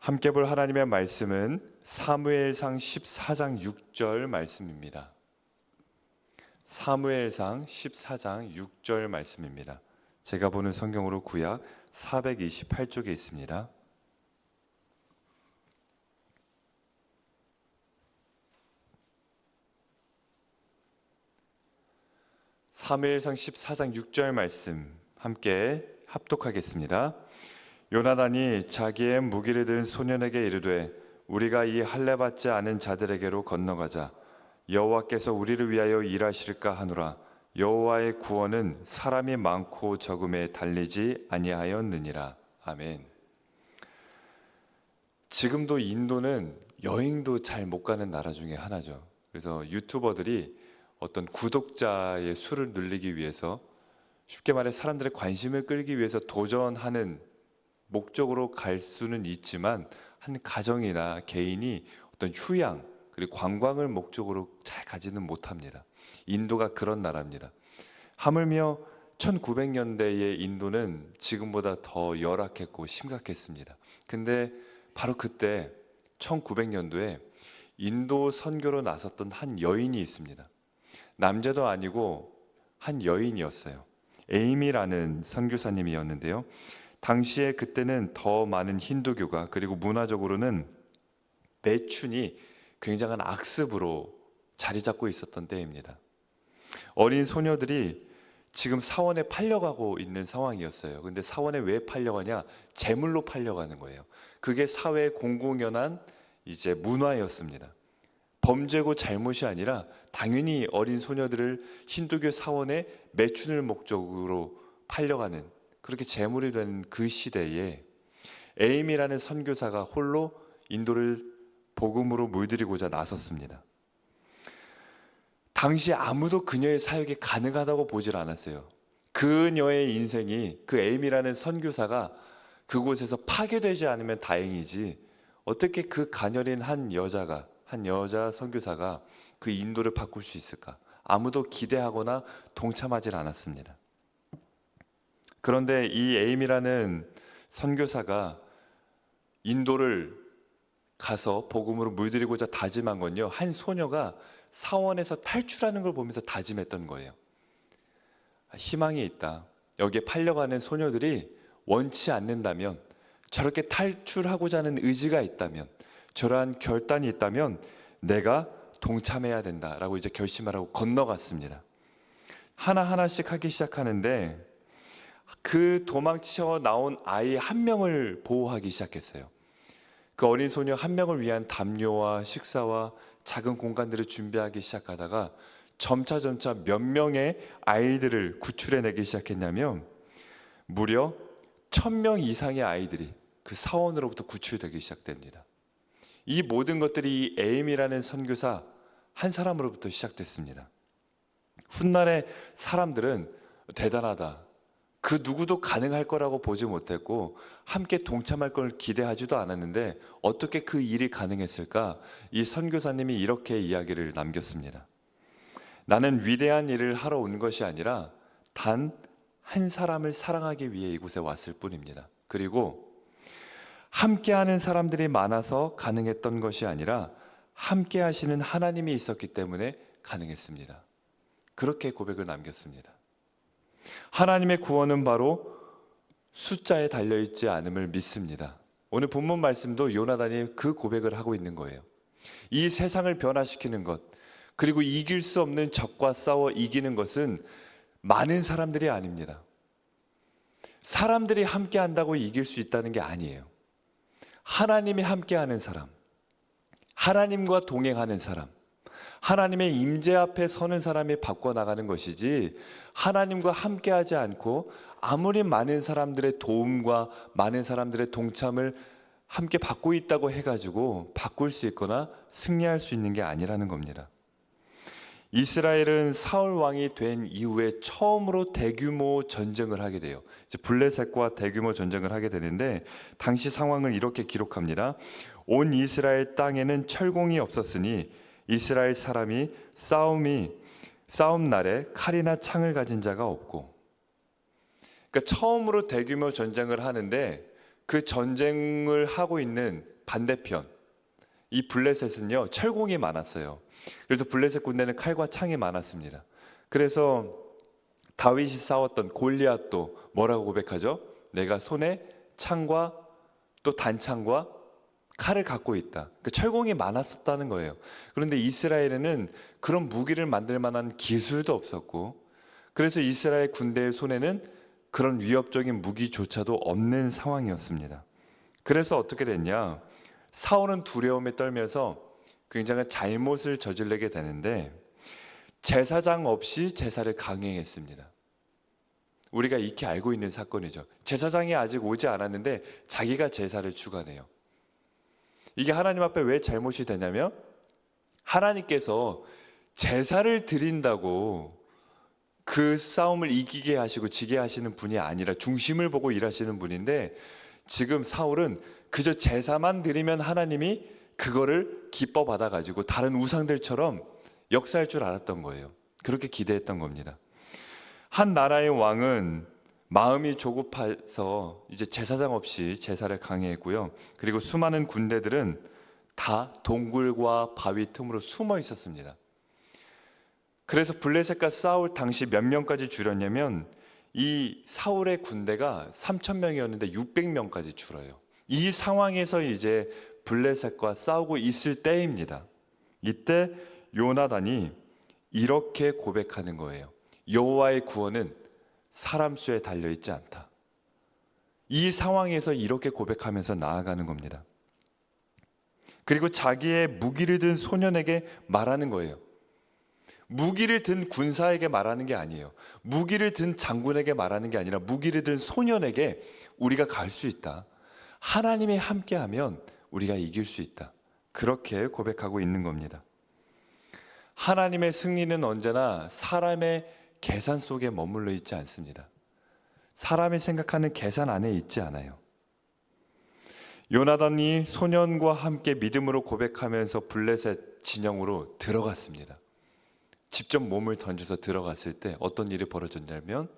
함께 볼 하나님의 말씀은 사무엘상 14장 6절 말씀입니다. 사무엘상 14장 6절 말씀입니다. 제가 보는 성경으로 구약 428쪽에 있습니다. 사무엘상 14장 6절 말씀 함께 합독하겠습니다. 요나단이 자기의 무기를 든 소년에게 이르되 우리가 이 할례 받지 않은 자들에게로 건너가자. 여호와께서 우리를 위하여 일하실까 하노라. 여호와의 구원은 사람이 많고 적음에 달리지 아니하였느니라. 아멘. 지금도 인도는 여행도 잘 못 가는 나라 중에 하나죠. 그래서 유튜버들이 어떤 구독자의 수를 늘리기 위해서, 쉽게 말해 사람들의 관심을 끌기 위해서 도전하는 목적으로 갈 수는 있지만, 한 가정이나 개인이 어떤 휴양 그리고 관광을 목적으로 잘 가지는 못합니다. 인도가 그런 나라입니다. 하물며 1900년대의 인도는 지금보다 더 열악했고 심각했습니다. 근데 바로 그때 1900년도에 인도 선교로 나섰던 한 여인이 있습니다. 남자도 아니고 한 여인이었어요. 에이미라는 선교사님이었는데요. 당시에 그때는 더 많은 힌두교가, 그리고 문화적으로는 매춘이 굉장한 악습으로 자리 잡고 있었던 때입니다. 어린 소녀들이 지금 사원에 팔려가고 있는 상황이었어요. 근데 사원에 왜 팔려가냐? 제물로 팔려가는 거예요. 그게 사회의 공공연한 이제 문화였습니다. 범죄고 잘못이 아니라 당연히 어린 소녀들을 힌두교 사원에 매춘을 목적으로 팔려가는, 그렇게 제물이 된 그 시대에 에임이라는 선교사가 홀로 인도를 복음으로 물들이고자 나섰습니다. 당시 아무도 그녀의 사역이 가능하다고 보질 않았어요. 그녀의 인생이, 그 에임이라는 선교사가 그곳에서 파괴되지 않으면 다행이지, 어떻게 그 가녀린 한 여자 선교사가 그 인도를 바꿀 수 있을까? 아무도 기대하거나 동참하지 않았습니다. 그런데 이 에임이라는 선교사가 인도를 가서 복음으로 물들이고자 다짐한 건요, 한 소녀가 사원에서 탈출하는 걸 보면서 다짐했던 거예요. 희망이 있다. 여기에 팔려가는 소녀들이 원치 않는다면, 저렇게 탈출하고자 하는 의지가 있다면, 저러한 결단이 있다면 내가 동참해야 된다라고 이제 결심을 하고 건너갔습니다. 하나하나씩 하기 시작하는데, 그 도망쳐 나온 아이 한 명을 보호하기 시작했어요. 그 어린 소녀 한 명을 위한 담요와 식사와 작은 공간들을 준비하기 시작하다가 점차 몇 명의 아이들을 구출해내기 시작했냐면, 무려 1000명 이상의 아이들이 그 사원으로부터 구출되기 시작됩니다. 이 모든 것들이 에임이라는 선교사 한 사람으로부터 시작됐습니다. 훗날의 사람들은 대단하다, 그 누구도 가능할 거라고 보지 못했고 함께 동참할 걸 기대하지도 않았는데 어떻게 그 일이 가능했을까? 이 선교사님이 이렇게 이야기를 남겼습니다. 나는 위대한 일을 하러 온 것이 아니라 단 한 사람을 사랑하기 위해 이곳에 왔을 뿐입니다. 그리고 함께하는 사람들이 많아서 가능했던 것이 아니라 함께 하시는 하나님이 있었기 때문에 가능했습니다. 그렇게 고백을 남겼습니다. 하나님의 구원은 바로 숫자에 달려있지 않음을 믿습니다. 오늘 본문 말씀도 요나단이 그 고백을 하고 있는 거예요. 이 세상을 변화시키는 것, 그리고 이길 수 없는 적과 싸워 이기는 것은 많은 사람들이 아닙니다. 사람들이 함께 한다고 이길 수 있다는 게 아니에요. 하나님이 함께하는 사람, 하나님과 동행하는 사람, 하나님의 임재 앞에 서는 사람이 바꿔나가는 것이지, 하나님과 함께하지 않고 아무리 많은 사람들의 도움과 많은 사람들의 동참을 함께 받고 있다고 해가지고 바꿀 수 있거나 승리할 수 있는 게 아니라는 겁니다. 이스라엘은 사울 왕이 된 이후에 처음으로 대규모 전쟁을 하게 돼요. 이제 블레셋과 대규모 전쟁을 하게 되는데, 당시 상황을 이렇게 기록합니다. 온 이스라엘 땅에는 철공이 없었으니 이스라엘 사람이 싸움 날에 칼이나 창을 가진 자가 없고. 그러니까 처음으로 대규모 전쟁을 하는데 그 전쟁을 하고 있는 반대편 이 블레셋은요 철공이 많았어요. 그래서 블레셋 군대는 칼과 창이 많았습니다. 그래서 다윗이 싸웠던 골리앗도 뭐라고 고백하죠? 내가 손에 창과 또 단창과 칼을 갖고 있다. 그 철공이 많았었다는 거예요. 그런데 이스라엘에는 그런 무기를 만들 만한 기술도 없었고, 그래서 이스라엘 군대의 손에는 그런 위협적인 무기조차도 없는 상황이었습니다. 그래서 어떻게 됐냐? 사울은 두려움에 떨면서 굉장한 잘못을 저지르게 되는데 제사장 없이 제사를 강행했습니다. 우리가 익히 알고 있는 사건이죠. 제사장이 아직 오지 않았는데 자기가 제사를 주관해요. 이게 하나님 앞에 왜 잘못이 되냐면 하나님께서 제사를 드린다고 그 싸움을 이기게 하시고 지게 하시는 분이 아니라 중심을 보고 일하시는 분인데, 지금 사울은 그저 제사만 드리면 하나님이 그거를 기뻐 받아가지고 다른 우상들처럼 역사할 줄 알았던 거예요. 그렇게 기대했던 겁니다. 한 나라의 왕은 마음이 조급해서 이제 제사장 없이 제사를 강행했고요. 그리고 수많은 군대들은 다 동굴과 바위 틈으로 숨어 있었습니다. 그래서 블레셋과 싸울 당시 몇 명까지 줄였냐면 이 사울의 군대가 3,000명이었는데 600명까지 줄어요. 이 상황에서 이제 블레셋과 싸우고 있을 때입니다. 이때 요나단이 이렇게 고백하는 거예요. 여호와의 구원은 사람 수에 달려있지 않다. 이 상황에서 이렇게 고백하면서 나아가는 겁니다. 그리고 자기의 무기를 든 소년에게 말하는 거예요. 무기를 든 군사에게 말하는 게 아니에요. 무기를 든 장군에게 말하는 게 아니라 무기를 든 소년에게 우리가 갈 수 있다. 하나님이 함께하면 우리가 이길 수 있다. 그렇게 고백하고 있는 겁니다. 하나님의 승리는 언제나 사람의 계산 속에 머물러 있지 않습니다. 사람이 생각하는 계산 안에 있지 않아요. 요나단이 소년과 함께 믿음으로 고백하면서 블레셋 진영으로 들어갔습니다. 직접 몸을 던져서 들어갔을 때 어떤 일이 벌어졌냐면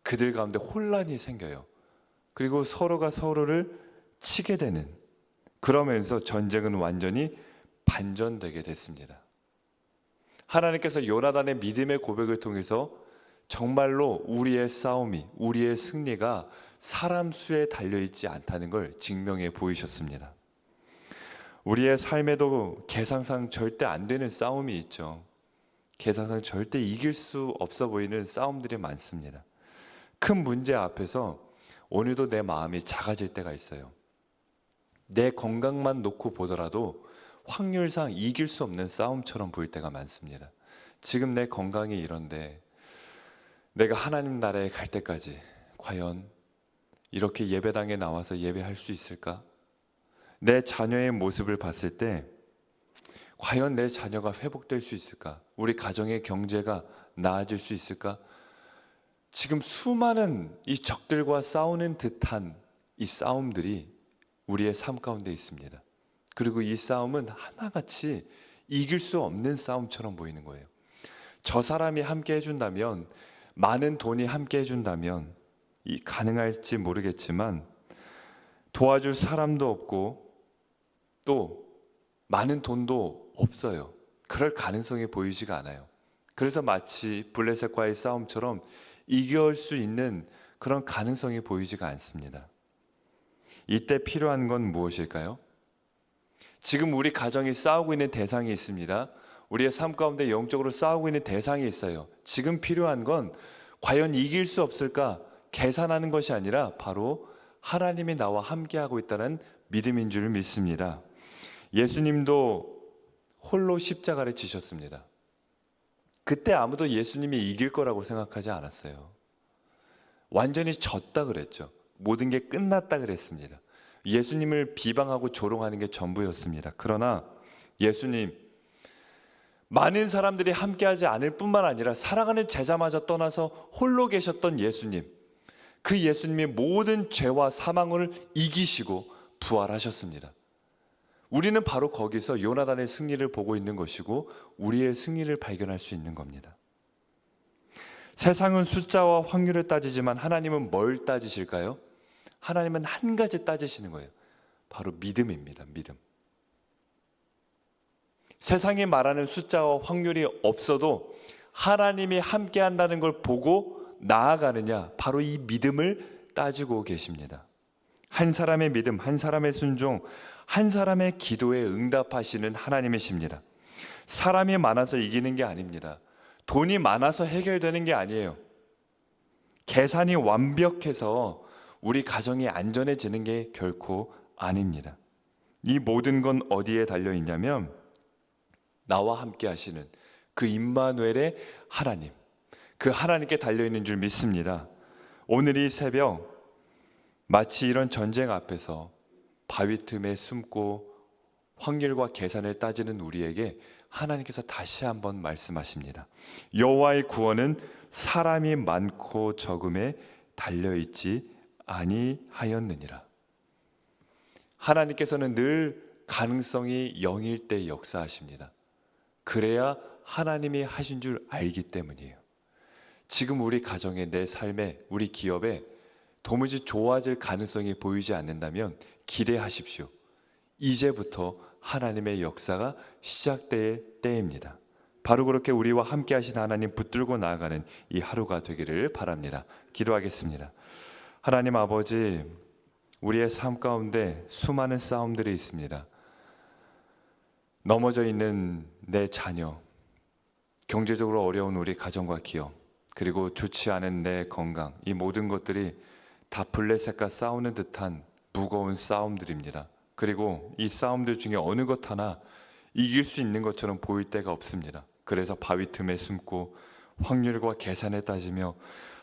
그들 가운데 혼란이 생겨요. 그리고 서로가 서로를 치게 되는, 그러면서 전쟁은 완전히 반전되게 됐습니다. 하나님께서 요나단의 믿음의 고백을 통해서 정말로 우리의 싸움이, 우리의 승리가 사람 수에 달려있지 않다는 걸 증명해 보이셨습니다. 우리의 삶에도 계산상 절대 안 되는 싸움이 있죠. 계산상 절대 이길 수 없어 보이는 싸움들이 많습니다. 큰 문제 앞에서 오늘도 내 마음이 작아질 때가 있어요. 내 건강만 놓고 보더라도 확률상 이길 수 없는 싸움처럼 보일 때가 많습니다. 지금 내 건강이 이런데 내가 하나님 나라에 갈 때까지 과연 이렇게 예배당에 나와서 예배할 수 있을까? 내 자녀의 모습을 봤을 때 과연 내 자녀가 회복될 수 있을까? 우리 가정의 경제가 나아질 수 있을까? 지금 수많은 이 적들과 싸우는 듯한 이 싸움들이 우리의 삶 가운데 있습니다. 그리고 이 싸움은 하나같이 이길 수 없는 싸움처럼 보이는 거예요. 저 사람이 함께 해준다면, 많은 돈이 함께 해준다면 가능할지 모르겠지만 도와줄 사람도 없고 또 많은 돈도 없어요. 그럴 가능성이 보이지가 않아요. 그래서 마치 블레셋과의 싸움처럼 이길 수 있는 그런 가능성이 보이지가 않습니다. 이때 필요한 건 무엇일까요? 지금 우리 가정이 싸우고 있는 대상이 있습니다. 우리의 삶 가운데 영적으로 싸우고 있는 대상이 있어요. 지금 필요한 건 과연 이길 수 없을까 계산하는 것이 아니라 바로 하나님이 나와 함께하고 있다는 믿음인 줄 믿습니다. 예수님도 홀로 십자가를 지셨습니다. 그때 아무도 예수님이 이길 거라고 생각하지 않았어요. 완전히 졌다 그랬죠. 모든 게 끝났다 그랬습니다. 예수님을 비방하고 조롱하는 게 전부였습니다. 그러나 예수님, 많은 사람들이 함께하지 않을 뿐만 아니라 사랑하는 제자마저 떠나서 홀로 계셨던 예수님, 그 예수님이 모든 죄와 사망을 이기시고 부활하셨습니다. 우리는 바로 거기서 요나단의 승리를 보고 있는 것이고 우리의 승리를 발견할 수 있는 겁니다. 세상은 숫자와 확률을 따지지만 하나님은 뭘 따지실까요? 하나님은 한 가지 따지시는 거예요. 바로 믿음입니다. 믿음. 세상이 말하는 숫자와 확률이 없어도 하나님이 함께 한다는 걸 보고 나아가느냐, 바로 이 믿음을 따지고 계십니다. 한 사람의 믿음, 한 사람의 순종, 한 사람의 기도에 응답하시는 하나님이십니다. 사람이 많아서 이기는 게 아닙니다. 돈이 많아서 해결되는 게 아니에요. 계산이 완벽해서 우리 가정이 안전해지는 게 결코 아닙니다. 이 모든 건 어디에 달려 있냐면 나와 함께 하시는 그 임마누엘의 하나님, 그 하나님께 달려 있는 줄 믿습니다. 오늘 이 새벽 마치 이런 전쟁 앞에서 바위 틈에 숨고 확률과 계산을 따지는 우리에게 하나님께서 다시 한번 말씀하십니다. 여호와의 구원은 사람이 많고 적음에 달려있지 아니하였느니라. 하나님께서는 늘 가능성이 0일 때 역사하십니다. 그래야 하나님이 하신 줄 알기 때문이에요. 지금 우리 가정에, 내 삶에, 우리 기업에 도무지 좋아질 가능성이 보이지 않는다면 기대하십시오. 이제부터 하나님의 역사가 시작될 때입니다. 바로 그렇게 우리와 함께 하신 하나님 붙들고 나아가는 이 하루가 되기를 바랍니다. 기도하겠습니다. 하나님 아버지, 우리의 삶 가운데 수많은 싸움들이 있습니다. 넘어져 있는 내 자녀, 경제적으로 어려운 우리 가정과 기업, 그리고 좋지 않은 내 건강, 이 모든 것들이 다 블레셋과 싸우는 듯한 무거운 싸움들입니다. 그리고 이 싸움들 중에 어느 것 하나 이길 수 있는 것처럼 보일 때가 없습니다. 그래서 바위 틈에 숨고 확률과 계산에 따지며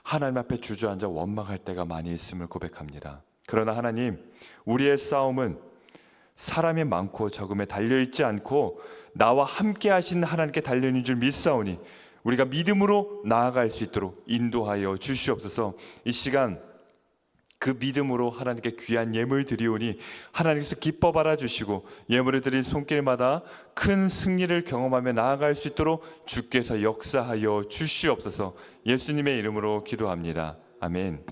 하나님 앞에 주저앉아 원망할 때가 많이 있음을 고백합니다. 그러나 하나님, 우리의 싸움은 사람이 많고 적음에 달려있지 않고 나와 함께 하신 하나님께 달려있는 줄 믿사오니 우리가 믿음으로 나아갈 수 있도록 인도하여 주시옵소서. 이 시간 그 믿음으로 하나님께 귀한 예물 드리오니 하나님께서 기뻐 받아주시고 예물을 드린 손길마다 큰 승리를 경험하며 나아갈 수 있도록 주께서 역사하여 주시옵소서. 예수님의 이름으로 기도합니다. 아멘.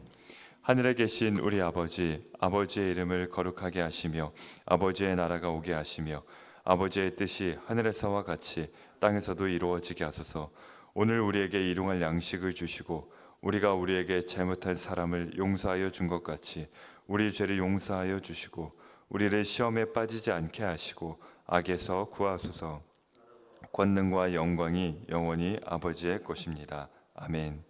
하늘에 계신 우리 아버지, 아버지의 이름을 거룩하게 하시며 아버지의 나라가 오게 하시며 아버지의 뜻이 하늘에서와 같이 땅에서도 이루어지게 하소서. 오늘 우리에게 일용할 양식을 주시고 우리가 우리에게 잘못한 사람을 용서하여 준 것 같이 우리 죄를 용서하여 주시고 우리를 시험에 빠지지 않게 하시고 악에서 구하소서. 권능과 영광이 영원히 아버지의 것입니다. 아멘.